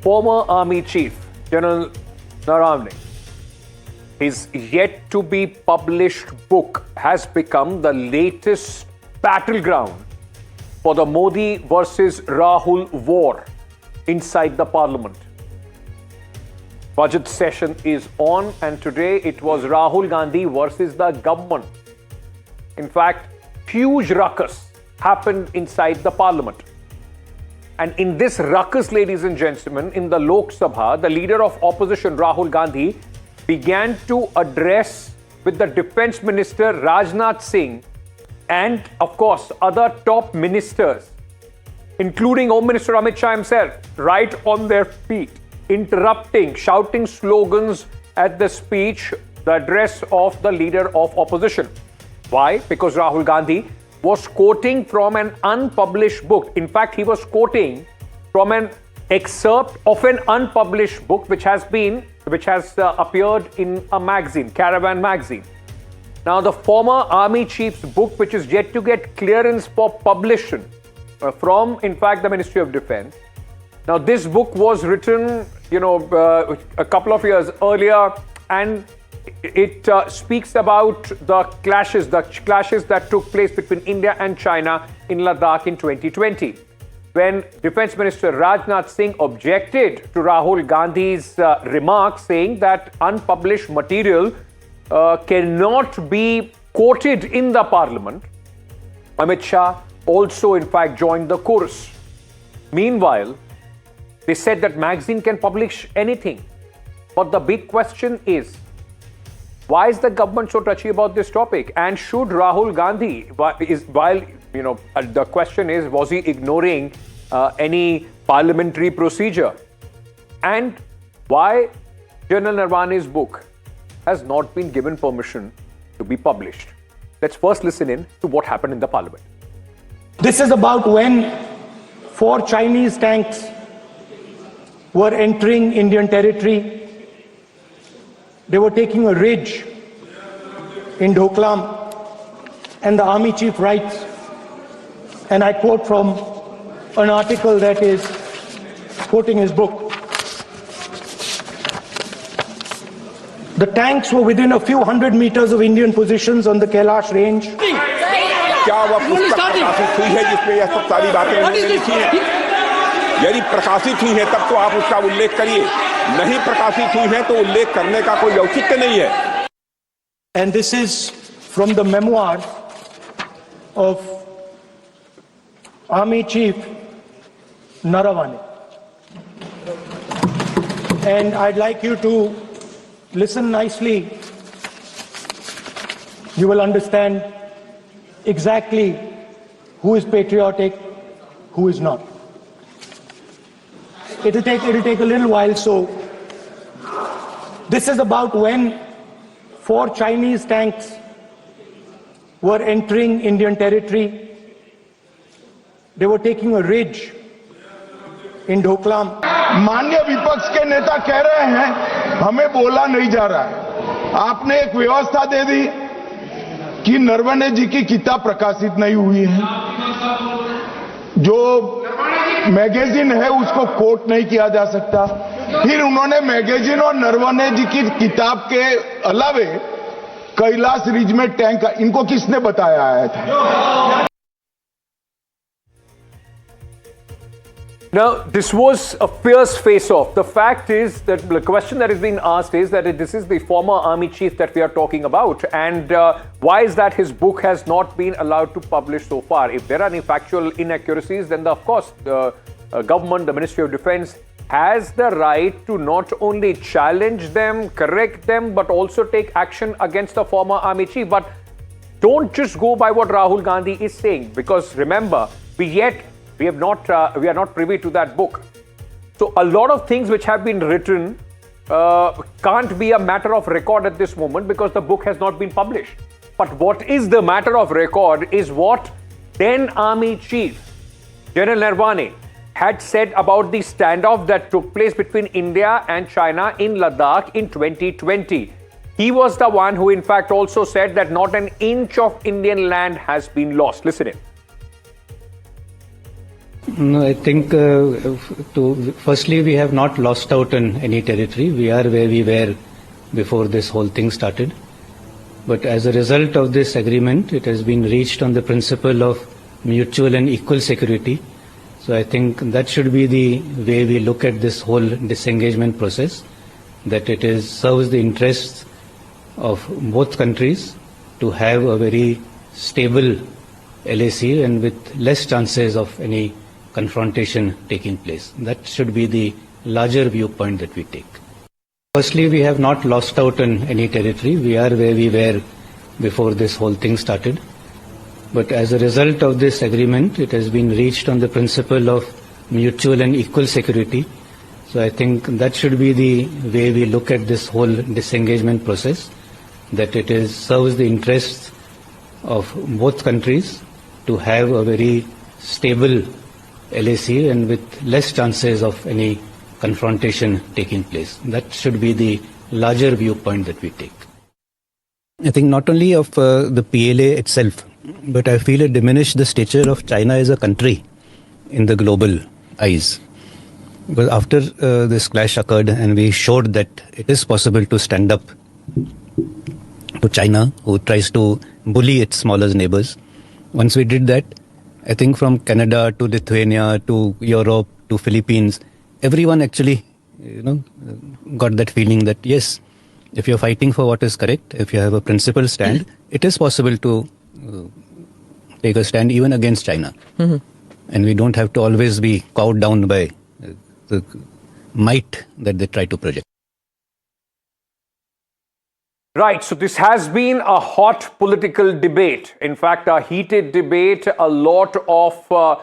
former Army Chief, General Naravane, his yet to be published book has become the latest battleground for the Modi versus Rahul war inside the Parliament. Budget session is on, and today it was Rahul Gandhi versus the government. In fact, huge ruckus happened inside the Parliament. And in this ruckus, ladies and gentlemen, in the Lok Sabha, the leader of opposition, Rahul Gandhi, began to address with the Defence Minister Rajnath Singh and, of course, other top ministers, including Home Minister Amit Shah himself, right on their feet, interrupting, shouting slogans at the speech, the address of the leader of opposition. Why? Because Rahul Gandhi was quoting from an unpublished book. In fact, he was quoting from an excerpt of an unpublished book which has appeared in a magazine, Caravan magazine. Now, the former army chief's book, which is yet to get clearance for publication from, in fact, the Ministry of Defence. Now, this book was written, a couple of years earlier, and it speaks about the clashes that took place between India and China in Ladakh in 2020. When Defence Minister Rajnath Singh objected to Rahul Gandhi's remarks, saying that unpublished material cannot be quoted in the Parliament, Amit Shah also, in fact, joined the chorus. Meanwhile, they said that magazine can publish anything. But the big question is, why is the government so touchy about this topic? And should Rahul Gandhi, the question is, was he ignoring any parliamentary procedure? And why General Naravane's book has not been given permission to be published? Let's first listen in to what happened in the Parliament. This is about when 4 Chinese tanks were entering Indian territory. They were taking a ridge in Doklam, and the army chief writes, and I quote from an article that is quoting his book. The tanks were within a few hundred meters of Indian positions on the Kailash range. क्या वह पुस्तक प्रकाशित हुई है जिसमें यह सब सारी बातें उन्होंने लिखी हैं? यदि प्रकाशित हुई है तब तो आप उसका उल्लेख करिए, नहीं प्रकाशित हुई है तो उल्लेख करने का कोई औचित्य नहीं है. And this is from the memoir of Army Chief Naravane. And I'd like you to listen nicely. You will understand exactly who is patriotic, who is not. It'll take a little while, so this is about when 4 Chinese tanks were entering Indian territory. They were taking a ridge in Doklam. माननीय विपक्ष के नेता कह रहे हैं हमें बोला नहीं जा रहा है. आपने एक व्यवस्था दे दी कि नरवणे जी की किताब प्रकाशित नहीं हुई है. जो मैगजीन है उसको कोट नहीं किया जा सकता. फिर उन्होंने मैगजीन और नरवणे जी की किताब के अलावे कैलाश रिज में टैंक, इनको किसने बताया आया था? Now, this was a fierce face-off. The fact is that the question that is being asked is that this is the former army chief that we are talking about, and why is that his book has not been allowed to publish so far? If there are any factual inaccuracies, then of course the government, the Ministry of Defence, has the right to not only challenge them, correct them, but also take action against the former army chief. But don't just go by what Rahul Gandhi is saying, because remember, we are not privy to that book. So a lot of things which have been written can't be a matter of record at this moment because the book has not been published. But what is the matter of record is what then Army Chief General Naravane had said about the standoff that took place between India and China in Ladakh in 2020. He was the one who in fact also said that not an inch of Indian land has been lost. Listen in. No, I think firstly, we have not lost out on any territory. We are where we were before this whole thing started. But as a result of this agreement, it has been reached on the principle of mutual and equal security. So I think that should be the way we look at this whole disengagement process, that it serves the interests of both countries to have a very stable LAC and with less chances of any confrontation taking place. That should be the larger viewpoint that we take. Firstly, we have not lost out on any territory. We are where we were before this whole thing started. But as a result of this agreement, it has been reached on the principle of mutual and equal security. So I think that should be the way we look at this whole disengagement process, that it serves the interests of both countries to have a very stable LAC and with less chances of any confrontation taking place. That should be the larger viewpoint that we take. I think not only of the PLA itself, but I feel it diminished the stature of China as a country in the global eyes. Because after this clash occurred and we showed that it is possible to stand up to China, who tries to bully its smaller neighbors. Once we did that, I think from Canada to Lithuania to Europe to Philippines, everyone actually, got that feeling that yes, if you're fighting for what is correct, if you have a principled stand, it is possible to take a stand even against China. Mm-hmm. And we don't have to always be cowed down by the might that they try to project. Right, so this has been a hot political debate. In fact, a heated debate. A lot of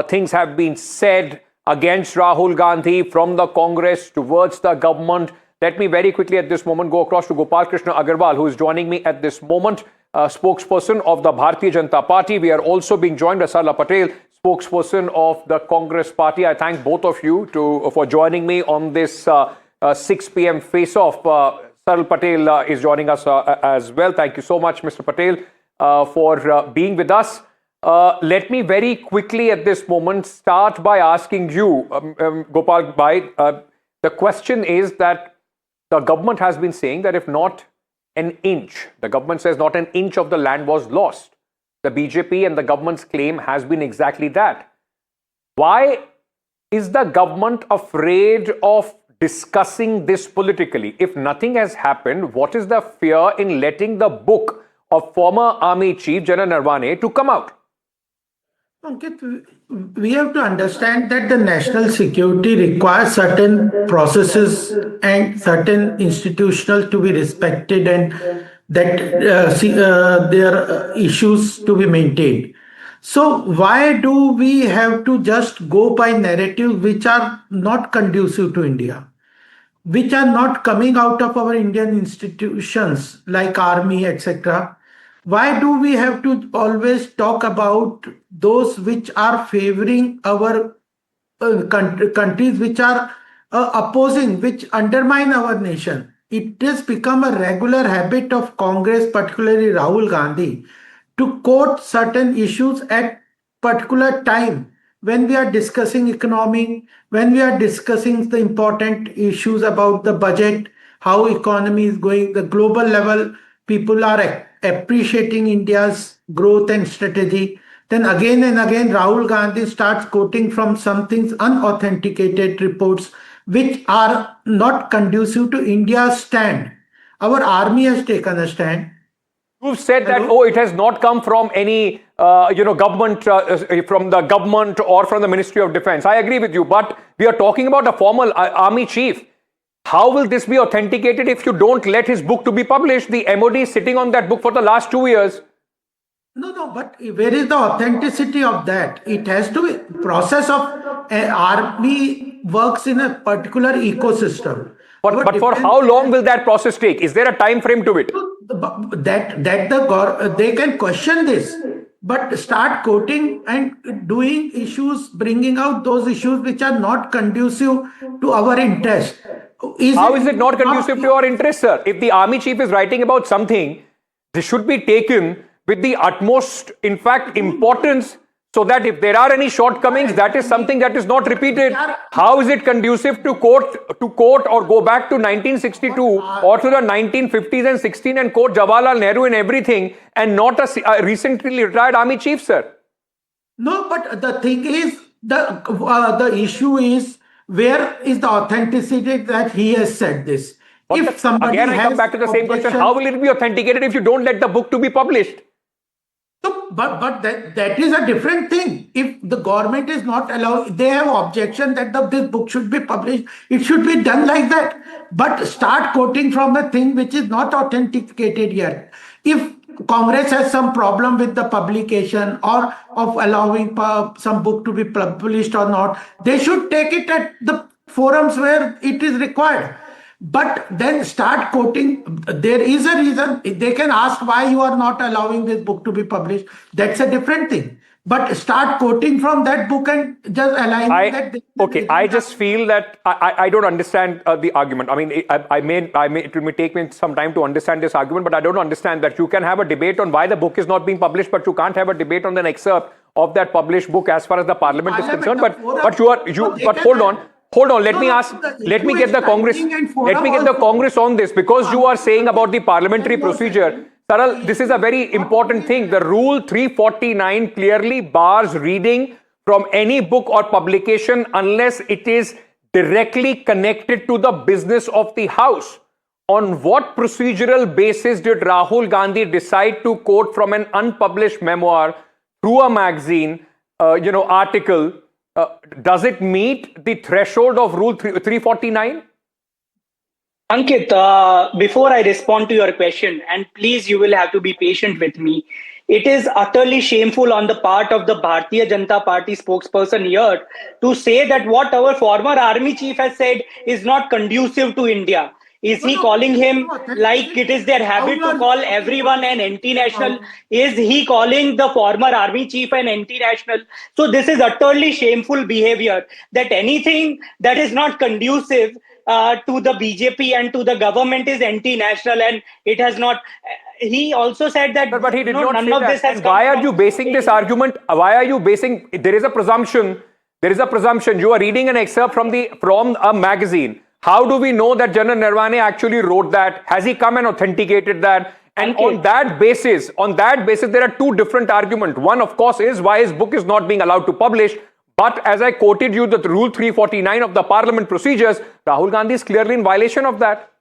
things have been said against Rahul Gandhi from the Congress towards the government. Let me very quickly at this moment go across to Gopal Krishna Agarwal, who is joining me at this moment, spokesperson of the Bharatiya Janata Party. We are also being joined by Sarla Patel, spokesperson of the Congress Party. I thank both of you for joining me on this 6 p.m. face-off. Sarla Patel is joining us as well. Thank you so much, Mr. Patel, for being with us. Let me very quickly at this moment start by asking you, Gopal Bhai, the question is that the government has been saying that if not an inch, the government says not an inch of the land was lost. The BJP and the government's claim has been exactly that. Why is the government afraid of discussing this politically? If nothing has happened, what is the fear in letting the book of former Army Chief General Naravane to come out? Ankit, we have to understand that the national security requires certain processes and certain institutional to be respected, and that their issues to be maintained. So why do we have to just go by narratives which are not conducive to India, which are not coming out of our Indian institutions like army, etc.? Why do we have to always talk about those which are favoring our countries, which are opposing, which undermine our nation? It has become a regular habit of Congress, particularly Rahul Gandhi, to quote certain issues at particular time when we are discussing economy, when we are discussing the important issues about the budget, how economy is going, the global level, people are appreciating India's growth and strategy. Then again and again, Rahul Gandhi starts quoting from some things, unauthenticated reports, which are not conducive to India's stand. Our army has taken a stand. You've said that, it has not come from any, government, from the government or from the Ministry of Defence. I agree with you, but we are talking about a former army chief. How will this be authenticated if you don't let his book to be published? The MOD is sitting on that book for the last 2 years. No, but where is the authenticity of that? It has to be process of army works in a particular ecosystem. But for how long will that process take? Is there a time frame to it? They can question this, but start quoting and doing issues, bringing out those issues which are not conducive to our interest. How is it not conducive to your interest, sir? If the army chief is writing about something, this should be taken with the utmost, in fact, importance, so that if there are any shortcomings, that is something that is not repeated. How is it conducive to quote or go back to 1962 or to the 1950s and 16 and quote Jawaharlal Nehru in everything and not a recently retired army chief, sir? No, but the thing is, the issue is, where is the authenticity that he has said this? If somebody again, I come back to the same question. How will it be authenticated if you don't let the book to be published? So, but that is a different thing. If the government is not allowed, they have objection that this book should be published. It should be done like that. But start quoting from a thing which is not authenticated yet. If Congress has some problem with the publication or of allowing some book to be published or not, they should take it at the forums where it is required. But then start quoting. There is a reason. They can ask why you are not allowing this book to be published. That's a different thing. But start quoting from that book and just aligning that. Okay, I just feel that I don't understand the argument. I mean, it will take me some time to understand this argument, but I don't understand that you can have a debate on why the book is not being published, but you can't have a debate on an excerpt of that published book as far as the Parliament is concerned. But hold on. Let me get the Congress on this, because you are saying about the parliamentary procedure. Saral, this is a very important thing. The Rule 349 clearly bars reading from any book or publication unless it is directly connected to the business of the House. On what procedural basis did Rahul Gandhi decide to quote from an unpublished memoir through a magazine, article? Does it meet the threshold of Rule 349? Ankit, before I respond to your question, and please, you will have to be patient with me. It is utterly shameful on the part of the Bharatiya Janata Party spokesperson here to say that what our former army chief has said is not conducive to India. Is he calling him like it is their habit to call everyone an anti-national? Is he calling the former army chief an anti-national? So this is utterly shameful behavior, that anything that is not conducive to the BJP and to the government is anti-national, and it has not. He also said that. But he did not say that. And why are you basing this argument? Why are you basing? There is a presumption. You are reading an excerpt from a magazine. How do we know that General Naravane actually wrote that? Has he come and authenticated that? And on that basis, there are two different arguments. One, of course, is why his book is not being allowed to publish. But as I quoted you, the Rule 349 of the Parliament procedures, Rahul Gandhi is clearly in violation of that.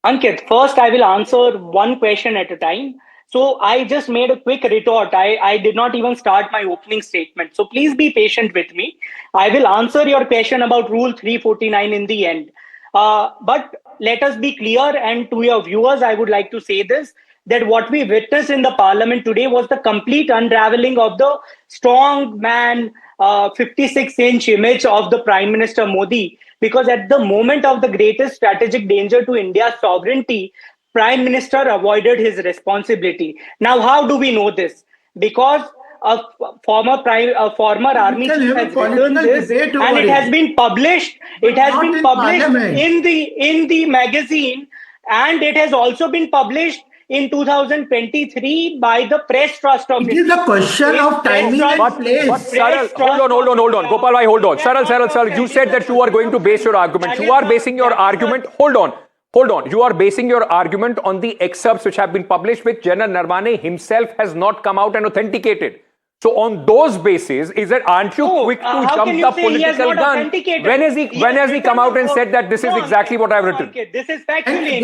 Ankit, first I will answer one question at a time. So I just made a quick retort. I did not even start my opening statement. So please be patient with me. I will answer your question about Rule 349 in the end. But let us be clear, and to your viewers, I would like to say this, that what we witnessed in the Parliament today was the complete unraveling of the strong man, 56-inch image of the Prime Minister Modi. Because at the moment of the greatest strategic danger to India's sovereignty, Prime Minister avoided his responsibility. Now, how do we know this? Because a former army chief has written this, and it has been published. It has been published in the magazine, and it has also been published in 2023 by the Press Trust of India. It is a question of timing and place. But Saral, hold on. Gopal bhai, hold on. Saral, you said that you are going to base your argument. You are basing your argument. Hold on. You are basing your argument on the excerpts which have been published, which General Naravane himself has not come out and authenticated. So on those bases, aren't you quick to jump the political gun? When has he come out and said that this is exactly what I've written? This is factually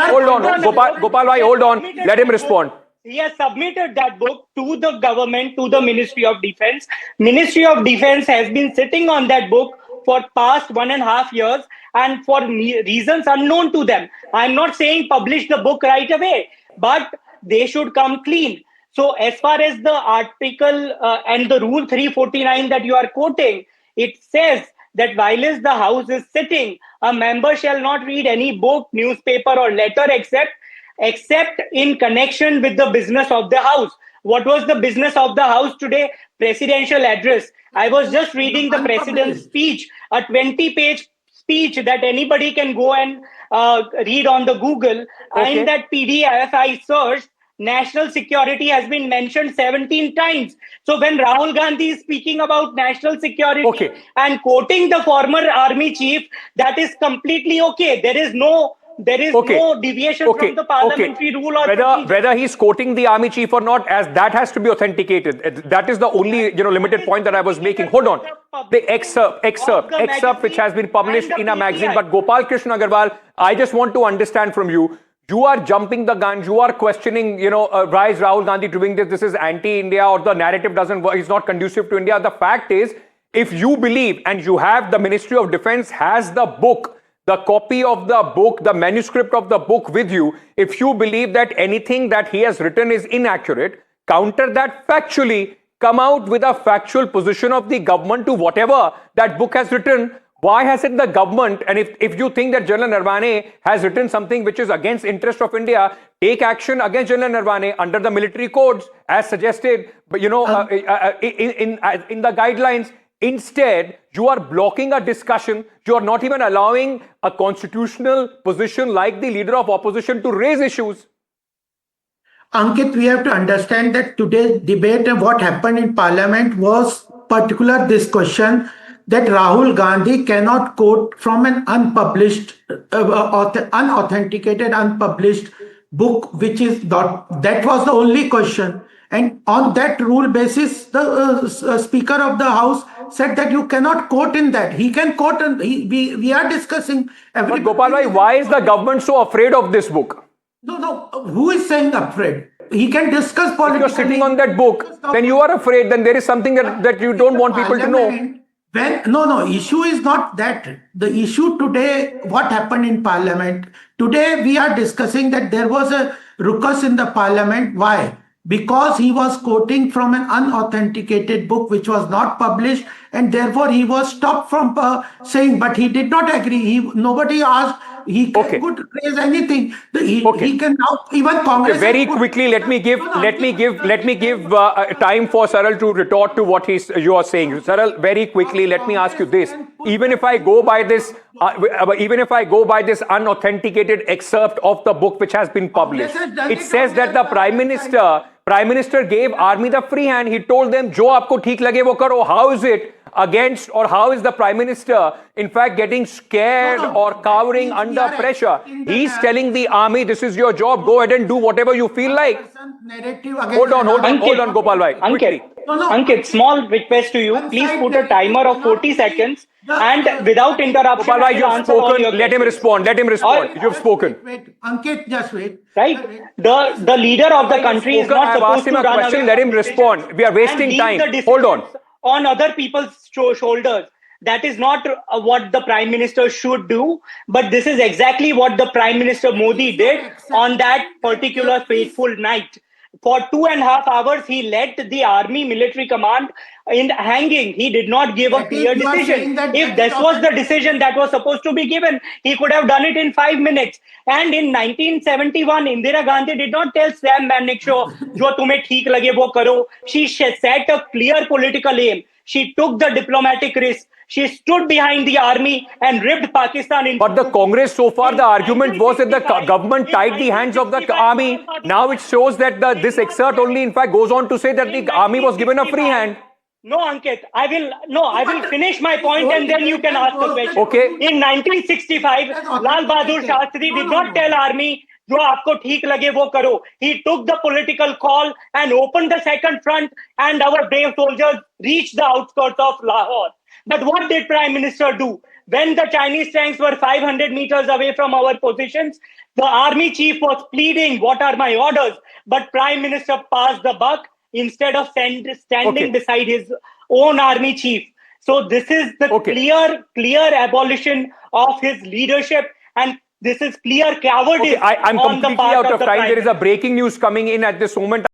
Hold on, Gopal bhai, hold on. Let him respond. He has submitted that book to the government, to the Ministry of Defence. Ministry of Defence has been sitting on that book for past 1.5 years, and for reasons unknown to them. I'm not saying publish the book right away, but they should come clean. So as far as the article and the Rule 349 that you are quoting, it says that while the House is sitting, a member shall not read any book, newspaper or letter except in connection with the business of the House. What was the business of the House today? Presidential address. I was just reading the President's speech, a 20-page speech that anybody can go and read on the Google. Okay. In that PDF, I searched national security has been mentioned 17 times. So when Rahul Gandhi is speaking about national security and quoting the former army chief, that is completely okay. There is no deviation from the parliamentary rule or whether he's quoting the army chief or not, as that has to be authenticated. That is the only limited point that I was making. Hold on, the excerpt which has been published in a magazine. But Gopal Krishna Agarwal, I just want to understand from you. You are jumping the gun. You are questioning, why is Rahul Gandhi doing this? This is anti-India, or the narrative doesn't work. It's not conducive to India. The fact is, if you believe, and you have, the Ministry of Defence has the book, the copy of the book, the manuscript of the book with you, if you believe that anything that he has written is inaccurate, counter that factually, come out with a factual position of the government to whatever that book has written. Why hasn't the government, and if you think that General Naravane has written something which is against interest of India, take action against General Naravane under the military codes as suggested, but in the guidelines. Instead, you are blocking a discussion. You are not even allowing a constitutional position like the leader of opposition to raise issues. Ankit, we have to understand that today's debate and what happened in Parliament was particular this question that Rahul Gandhi cannot quote from an unpublished, unauthenticated, unpublished book, which is not, that was the only question. And on that rule basis, the Speaker of the House said that you cannot quote in that. He can quote, and we are discussing. But Gopal Bhai, why is the government so afraid of this book? No. Who is saying afraid? He can discuss politically. If you're sitting on that book, then you are afraid. Then there is something that you don't want people to know. No, issue is not that. The issue today, what happened in Parliament, today we are discussing that there was a ruckus in the Parliament. Why? Because he was quoting from an unauthenticated book which was not published, and therefore he was stopped from saying, but he did not agree. Nobody asked. He could raise anything. He can now even Congress. Very quickly, let me give time for Saral to retort to what you are saying. Saral, very quickly, let me ask you this: even if I go by this unauthenticated excerpt of the book which has been published, it says that the Prime Minister gave army the free hand. He told them, "Jo aapko theek lage wo karo." How is it against, or how is the Prime Minister in fact getting scared or cowering under pressure? He's telling the army, "This is your job. Go ahead and do whatever you feel like." Hold on, Gopal Bhai. Ankit, small request to you. Please put a timer of 40 seconds and without interruption. Gopal Bhai, you've spoken. Let him respond. You've spoken. Wait, Ankit, just wait. Right? The leader of the country is not supposed to run away. Let him respond. We are wasting time. Hold on. On other people's shoulders. That is not what the Prime Minister should do, but this is exactly what the Prime Minister Modi did on that particular fateful night. For 2.5 hours, he let the army military command in hanging. He did not give a clear decision. If this was the decision that was supposed to be given, he could have done it in 5 minutes. And in 1971, Indira Gandhi did not tell Sam Manekshaw, "Jo tumhe theek lage wo karo." She set a clear political aim. She took the diplomatic risk. She stood behind the army and ripped Pakistan in. But the Congress, so far, the argument was that the government tied the hands of the army. Now it shows that this excerpt only, in fact, goes on to say that the army was given a free hand. No, Ankit, I will finish my point and then you can ask the question. Okay. In 1965, Lal Bahadur Shastri did not tell army, "Jo aapko theek lage wo karo." He took the political call and opened the second front, and our brave soldiers reached the outskirts of Lahore. But what did Prime Minister do? When the Chinese tanks were 500 meters away from our positions, the army chief was pleading, "What are my orders?" But Prime Minister passed the buck instead of standing beside his own army chief. So this is the clear abolition of his leadership, and this is clear cowardice. I'm completely out of time. There is a breaking news coming in at this moment.